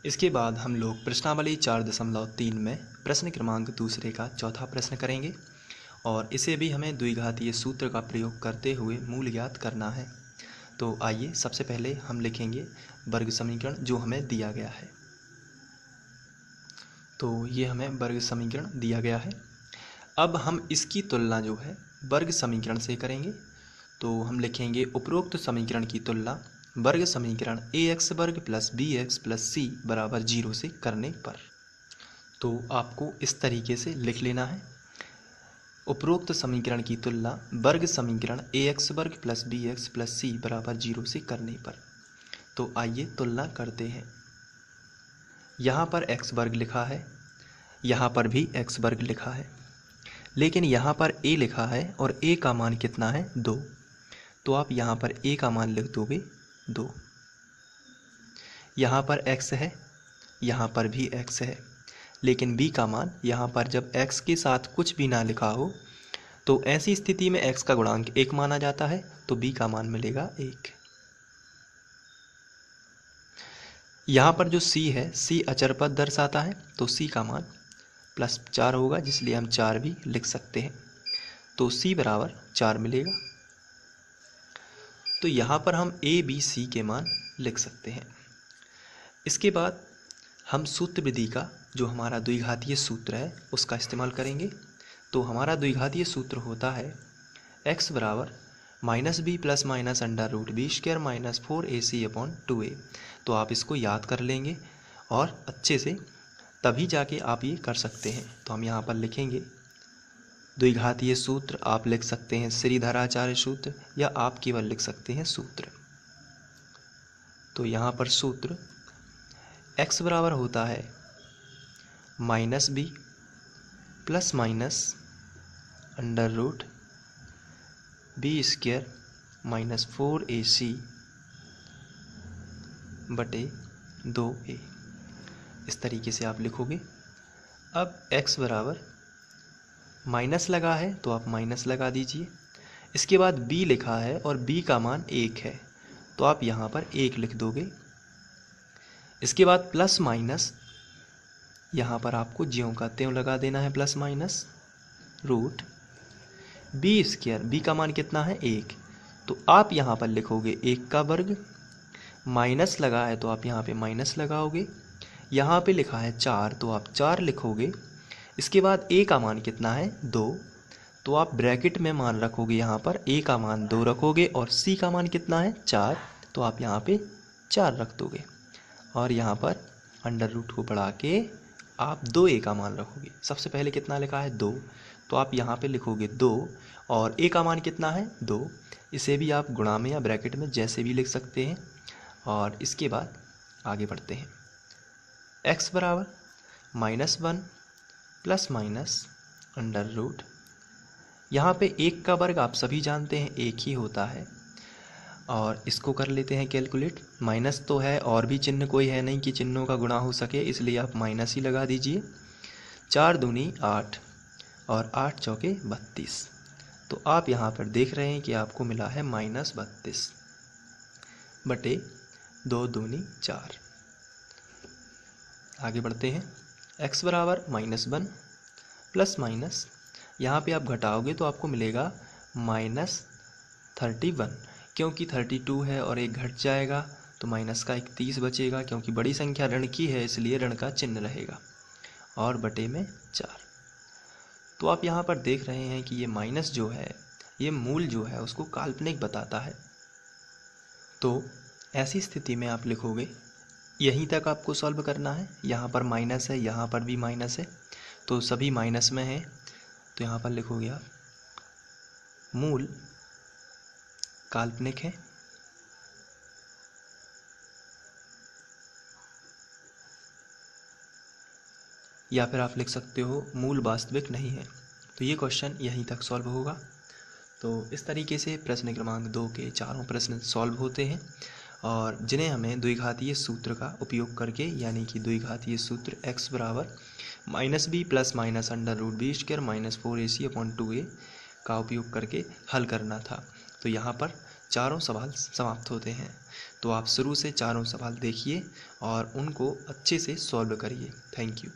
इसके बाद हम लोग प्रश्नावली 4.3 में प्रश्न क्रमांक दूसरे का चौथा प्रश्न करेंगे और इसे भी हमें द्विघातीय सूत्र का प्रयोग करते हुए मूल ज्ञात करना है। तो आइए सबसे पहले हम लिखेंगे वर्ग समीकरण जो हमें दिया गया है। तो ये हमें वर्ग समीकरण दिया गया है। अब हम इसकी तुलना जो है वर्ग समीकरण से करेंगे। तो हम लिखेंगे उपरोक्त समीकरण की तुलना वर्ग समीकरण ax वर्ग प्लस bx प्लस c बराबर 0 से करने पर। तो आपको इस तरीके से लिख लेना है, उपरोक्त समीकरण की तुलना वर्ग समीकरण ax वर्ग प्लस bx प्लस c बराबर 0 से करने पर। तो आइए तुलना करते हैं। यहाँ पर x वर्ग लिखा है, यहाँ पर भी x वर्ग लिखा है, लेकिन यहाँ पर a लिखा है और a का मान कितना है 2। तो आप यहाँ पर a का मान लिख दोगे 2। यहाँ पर x है, यहाँ पर भी x है, लेकिन b का मान यहाँ पर जब x के साथ कुछ भी ना लिखा हो तो ऐसी स्थिति में x का गुणांक 1 माना जाता है, तो b का मान मिलेगा 1। यहाँ पर जो c है, c अचर पद दर्शाता है, तो c का मान +4 होगा, जिसलिए हम 4 भी लिख सकते हैं। तो c बराबर 4 मिलेगा। तो यहाँ पर हम a b c के मान लिख सकते हैं। इसके बाद हम सूत्र विधि का जो हमारा द्विघातीय सूत्र है उसका इस्तेमाल करेंगे। तो हमारा द्विघातीय सूत्र होता है x बराबर -b plus minus under root b square minus 4ac/2a। तो आप इसको याद कर लेंगे और अच्छे से, तभी जाके आप ये कर सकते हैं। तो हम यहाँ पर लिखेंगे द्विघातीय सूत्र, आप लिख सकते हैं श्रीधराचार्य सूत्र या आप केवल लिख सकते हैं सूत्र। तो यहाँ पर सूत्र x बराबर होता है -b plus minus under root b square minus 4ac/2a। इस तरीके से आप लिखोगे। अब x बराबर माइनस लगा है तो आप माइनस लगा दीजिए। इसके बाद b लिखा है और b का मान 1 है, तो आप यहाँ पर 1 लिख दोगे। इसके बाद प्लस माइनस यहाँ पर आपको ज्यों का त्यों लगा देना है, plus minus root b square, b का मान कितना है 1, तो आप यहाँ पर लिखोगे 1 का वर्ग, माइनस लगा है तो आप यहाँ पे माइनस लगाओगे। यहाँ पे लिखा है 4 तो आप 4 लिखोगे। इसके बाद a का मान कितना है 2, तो आप ब्रैकेट में मान रखोगे, यहाँ पर a का मान 2 रखोगे और c का मान कितना है 4, तो आप यहाँ पे 4 रख दोगे और यहाँ पर अंडर रूट को बढ़ा के आप 2a का मान रखोगे। सबसे पहले कितना लिखा है 2, तो आप यहाँ पे लिखोगे 2 और a का मान कितना है 2। इसे भी आप गुणा में या ब्रैकेट में जैसे भी लिख सकते हैं। और इसके बाद आगे बढ़ते हैं। x बराबर -1 प्लस माइनस अंडर रूट, यहाँ पे 1 का वर्ग आप सभी जानते हैं 1 ही होता है, और इसको कर लेते हैं कैलकुलेट। माइनस तो है और भी चिन्ह कोई है नहीं कि चिन्हों का गुणा हो सके, इसलिए आप माइनस ही लगा दीजिए। 4 दूनी 8 और 8 चौके 32। तो आप यहाँ पर देख रहे हैं कि आपको मिला है -32 बटे 2 दूनी 4। आगे बढ़ते हैं। x बराबर -1 प्लस माइनस, यहाँ पे आप घटाओगे तो आपको मिलेगा -31, क्योंकि 32 है और 1 घट जाएगा तो माइनस का 31 बचेगा, क्योंकि बड़ी संख्या ऋण की है इसलिए ऋण का चिन्ह रहेगा, और बटे में 4। तो आप यहाँ पर देख रहे हैं कि ये माइनस जो है, ये मूल जो है उसको काल्पनिक बताता है। तो ऐसी स्थिति में आप लिखोगे, यहीं तक आपको सॉल्व करना है। यहाँ पर माइनस है, यहाँ पर भी माइनस है, तो सभी माइनस में है, तो यहाँ पर लिखोगे आप मूल काल्पनिक है या फिर आप लिख सकते हो मूल वास्तविक नहीं है। तो ये क्वेश्चन यहीं तक सॉल्व होगा। तो इस तरीके से प्रश्न क्रमांक 2 के चारों प्रश्न सॉल्व होते हैं, और जिन्हें हमें द्विघातीय सूत्र का उपयोग करके, यानी कि द्विघातीय सूत्र x बराबर -b plus minus under root b square minus 4ac/2a का उपयोग करके हल करना था। तो यहाँ पर चारों सवाल समाप्त होते हैं। तो आप शुरू से चारों सवाल देखिए और उनको अच्छे से सॉल्व करिए। Thank you.